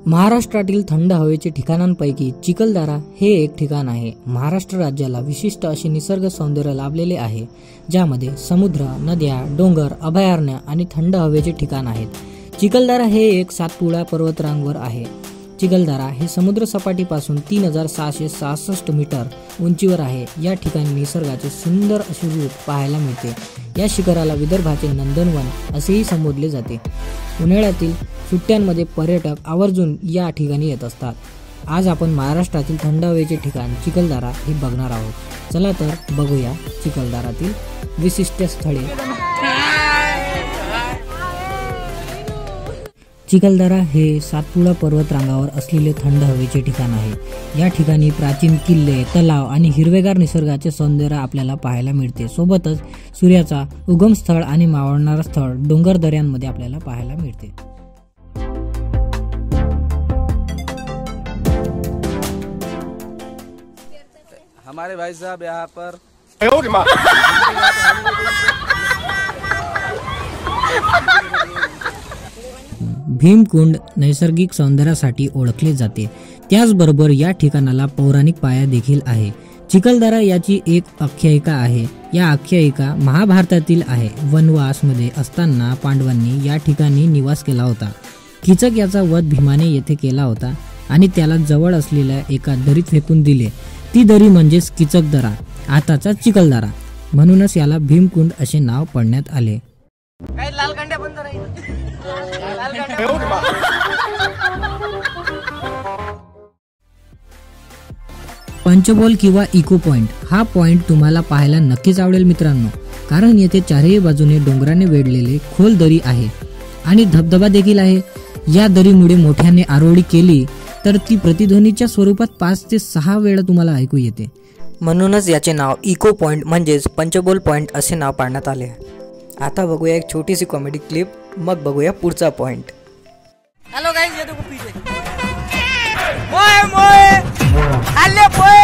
महाराष्ट्रातील थंड हवेचे ठिकाणांपैकी चिखलदरा हे एक ठिकाण आहे। महाराष्ट्र राज्याला विशिष्ट असे निसर्ग सौंदर्य लाभलेले आहे, ज्यामध्ये समुद्र, नद्या, डोंगर, अभयारण्य आणि थंड हवेचे ठिकाण आहेत। चिखलदरा हे एक सातपुडा पर्वतरांगावर आहे। चिखलदरा हे समुद्र सपाटीपासून 3666 मीटर उंचीवर आहे। या ठिकाणी निसर्गाचे सुंदर असे रूप पाहायला मिळते। या शिखराला विदर्भाचे नंदनवन असेही संबोधले जाते। उन्हाळ्यातील सुट्ट्यांमध्ये पर्यटक आवर्जून या ठिकाणी येत असतात। आज आपण महाराष्ट्रातील थंड हवेचे ठिकाण चिखलदरा हे बघणार आहोत। चला तर बघूया चिखलदरातील विशिष्ट स्थळे। चिखलदरा हे सातपुडा पर्वतरांगावर असलेले थंड हवेचे ठिकाण आहे। या ठिकाणी प्राचीन किल्ले, तलाव आणि हिरवेगार निसर्गाचे सौंदर्य आपल्याला पाहायला मिळते। सोबतच सूर्याचा उगम स्थळ आणि मावळणारा स्थळ डोंगर दऱ्यांमध्ये आपल्याला पाहायला मिळते। हमारे भाई साहब यहाँ पर भीमकुंड नैसर्गिक सौंदर्यासाठी ओळखले जाते। त्याचबरोबर या ठिकाणाला पौराणिक पाया देखील आहे। चिखलदरा याची एक आख्यायिका आहे। या आख्यायिका महाभारतातील आहे। वनवासमध्ये असताना पांडवांनी या ठिकाणी निवास केला होता। कीचक याचा वध भीमाने येथे केला होता आणि त्याला जवळ असलेल्या एका दरीत फेकून दिले। ती दरी म्हणजेच कीचकदरा, आताचा चिखलदरा, म्हणूनच याला भीमकुंड असे नाव पडण्यात आले। पंचबोल किंवा इको पॉइंट हा पॉइंट तुम्हाला पाहायला नक्कीच आवडेल मित्रांनो, कारण येथे चारही बाजूने डोंगराने वेढलेले खोल दरी आहे आणि धबधबा देखील आहे। या दरीमुळे मोठ्याने आरोळी केली तर ती प्रतिध्वनीच्या स्वरूपात 5 ते 6 वेळा तुम्हाला ऐकू येते, म्हणूनच याचे नाव इको पॉइंट म्हणजेच पंचबोल पॉइंट असे नाव पाडण्यात आले। आता बघूया एक छोटीशी कॉमेडी क्लिप, मग बघूया पुढचा पॉइंट। हेलो गाइस, ये देखो पीछे मोए मोए आले मोए,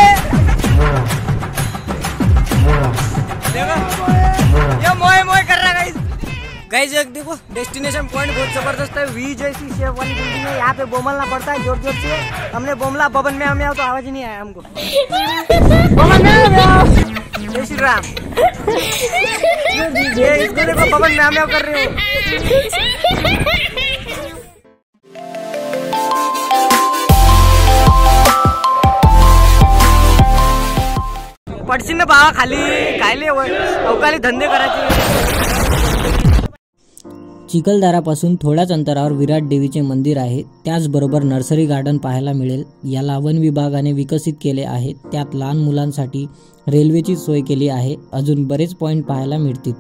देखो ये मोए मोए कर रहा गाइस। गाइस एक देखो डेस्टिनेशन पॉइंट बहुत जबरदस्त है। वी जैसी शेप वाली बिल्डिंग है। यहाँ पे बोमलना पड़ता है जोर जोर से। हमने बोमला बबन में हमें तो आवाज ही नहीं आया हमको। बबन में जय श्री राम। ये इसको देखो बबन में हमें कर रहे हो। पडशील ना बाबा खाली, कायले अवकाळी धंदे करायचे। चिखलदरापासून थोड्याच अंतरावर विराट देवीचे मंदिर आहे। त्याचबरोबर नर्सरी गार्डन पाहायला मिळेल। याला वन विभागाने विकसित केले आहे। त्यात लहान मुलांसाठी रेल्वेची सोय केली आहे। अजून बरेच पॉइंट पाहायला मिळतील।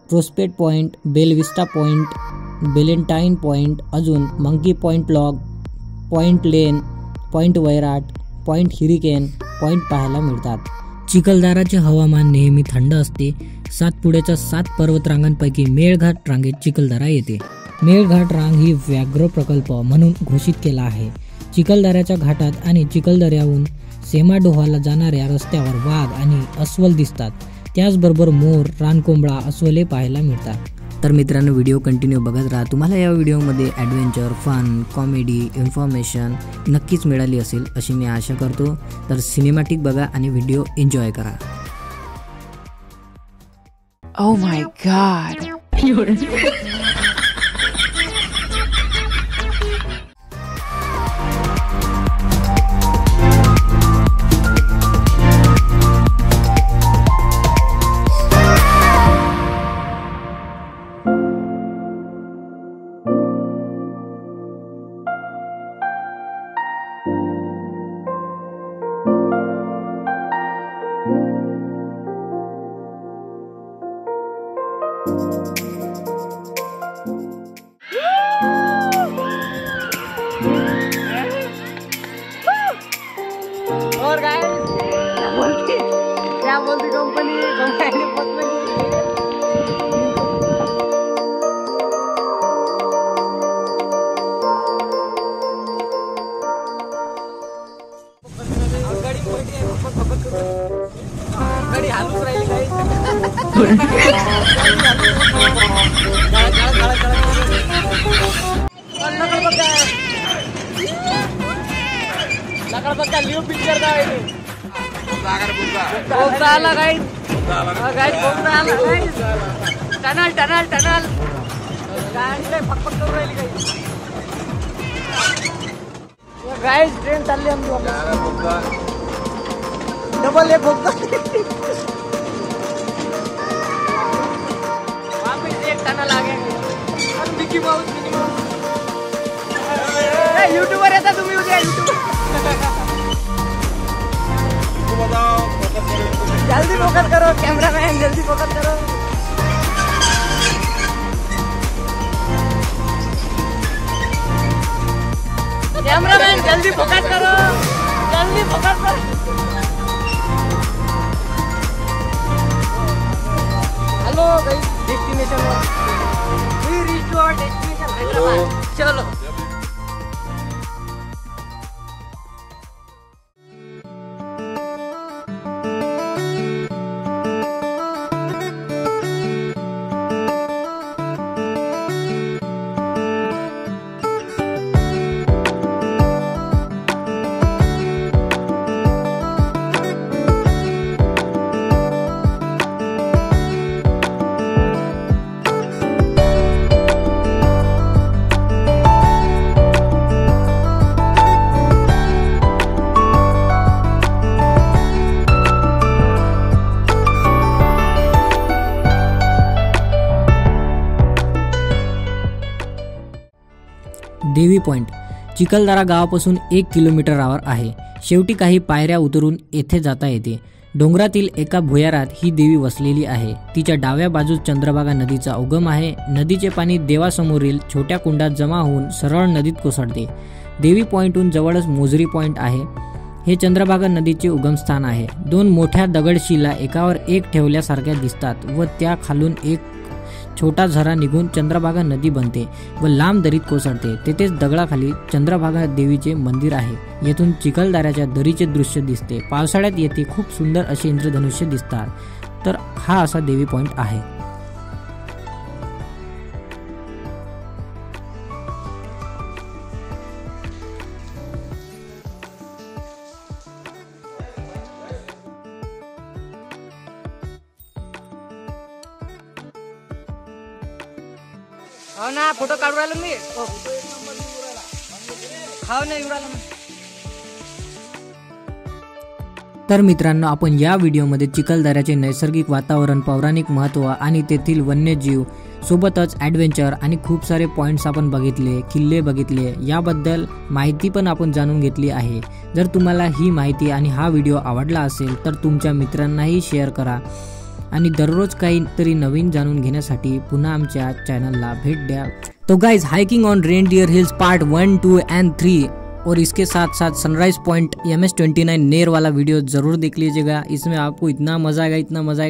प्रोस्पेक्ट पॉइंट, बेल विस्टा पॉइंट, बेलेंटाईन पॉइंट, अजून मंकी पॉइंट, लॉग पॉइंट, लेन पॉइंट, वैराट पॉइंट, हिरिकेन पॉइंट पाहायला मिळतात। चिखलदराचे हवामान नेहमी थंड असते। सातपुड्याच्या 7 पर्वतरांगांपैकी मेळघाट रांगेत चिखलदरा येते। मेळघाट रांग ही व्याघ्र प्रकल्प म्हणून घोषित केला आहे। चिखलदऱ्याच्या घाटात आणि चिखलदऱ्याहून सेमाडोहाला जाणाऱ्या रस्त्यावर वाघ आणि अस्वल दिसतात। त्याचबरोबर मोर, रानकोंबडा, अस्वले पाहायला मिळतात। तर मित्रांनो, व्हिडिओ कंटिन्यू बघत राहा। तुम्हाला या व्हिडिओमध्ये ॲडव्हेंचर, फन, कॉमेडी, इन्फॉर्मेशन नक्कीच मिळाली असेल अशी मी आशा करतो। तर सिनेमॅटिक बघा आणि व्हिडिओ एन्जॉय करा। Oh my God. और गाइस क्या बोलती कंपनी गाडी हालूच राहिली काही का लिओ पिक्चर का आहे बोगदा आला गाईस गाईस बोगदा आला गाईस टनल टनल टनल गाडी फकफक करू राहिली गाईस ट्रेन चालली आमची डबल एक बोगदा वापस एक टनल आ गया Mickey Mouse Minnie Mouse YouTuber येता तुम्ही उद्या यूट्यूबर जल्दी फोकस करो कैमरामैन जल्दी फोकस करो कैमरामैन जल्दी फोकस करो जल्दी फोकस करो hello guys destination we reach to our destination Hyderabad चलो देवी पॉइंट चिखलदरा गावापासून 1 किलोमीटरवर आहे. शेवटी काही पायऱ्या उतरून येथे जाता येते. डोंगरातील एका भुयारात ही देवी वसलेली आहे. तिच्या डाव्या बाजूस चंद्रभागा नदीचा उगम आहे. नदीचे पाणी देवासमोरील छोट्या कुंडात जमा होऊन सरळ नदीत कोसळते. देवी पॉइंटहून जवळच मोजरी पॉइंट आहे. हे चंद्रभागा नदीचे उगमस्थान आहे. 2 मोठ्या दगडशिला एकावर एक ठेवल्यासारख्या दिसतात व त्या खालून एक छोटा झरा निघून चंद्रभागा नदी बनते व लांब दरीत कोसळते. तेथेच दगडाखाली चंद्रभागा देवीचे मंदिर आहे. येथून चिखलदऱ्याच्या दरीचे दृश्य दिसते. पावसाळ्यात येथे खूप सुंदर असे इंद्रधनुष्य दिसतात. तर हा असा देवी पॉइंट आहे. हो ना फोटो काढू राहिलो मी हो ना येऊ राहिलो. तर मित्रांनो आपण या व्हिडिओमध्ये चिखलदऱ्याचे नैसर्गिक वातावरण, पौराणिक महत्त्व आणि तेथील वन्यजीव सोबतच ॲडव्हेंचर आणि खूप सारे पॉईंट्स आपण बघितले, किल्ले बघितले, याबद्दल माहिती पण आपण जाणून घेतली आहे. जर तुम्हाला ही माहिती आणि हा व्हिडिओ आवडला असेल तर तुमच्या मित्रांनाही शेअर करा आणि दररोज काहीतरी नवीन जाणून घेण्यासाठी पुन्हा आमच्या चैनल भेट द्या. तो guys hiking on reindeer hills part 1, 2 and 3 और इसके साथ साथ सनराइज पॉइंट MS-29 नेर वाला वीडियो ज़रूर देख लीजिएगा. इसमें आपको इतना मज़ा आएगा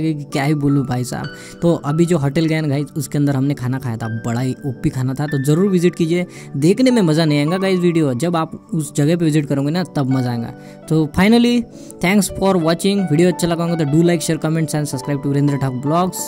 कि क्या ही बोलूँ भाई साहब. तो अभी जो होटल गए ना गाइज उसके अंदर हमने खाना खाया था, बड़ा ही ओपी खाना था. तो ज़रूर विजिट कीजिए. देखने में मज़ा नहीं आएगा गाइज वीडियो, जब आप उस जगह पे विजिट करोगे ना तब मज़ा आएगा. तो finally thanks for watching. Video अच्छा लगा होगा तो do like, share, comments and subscribe to Virendra Thakur blogs.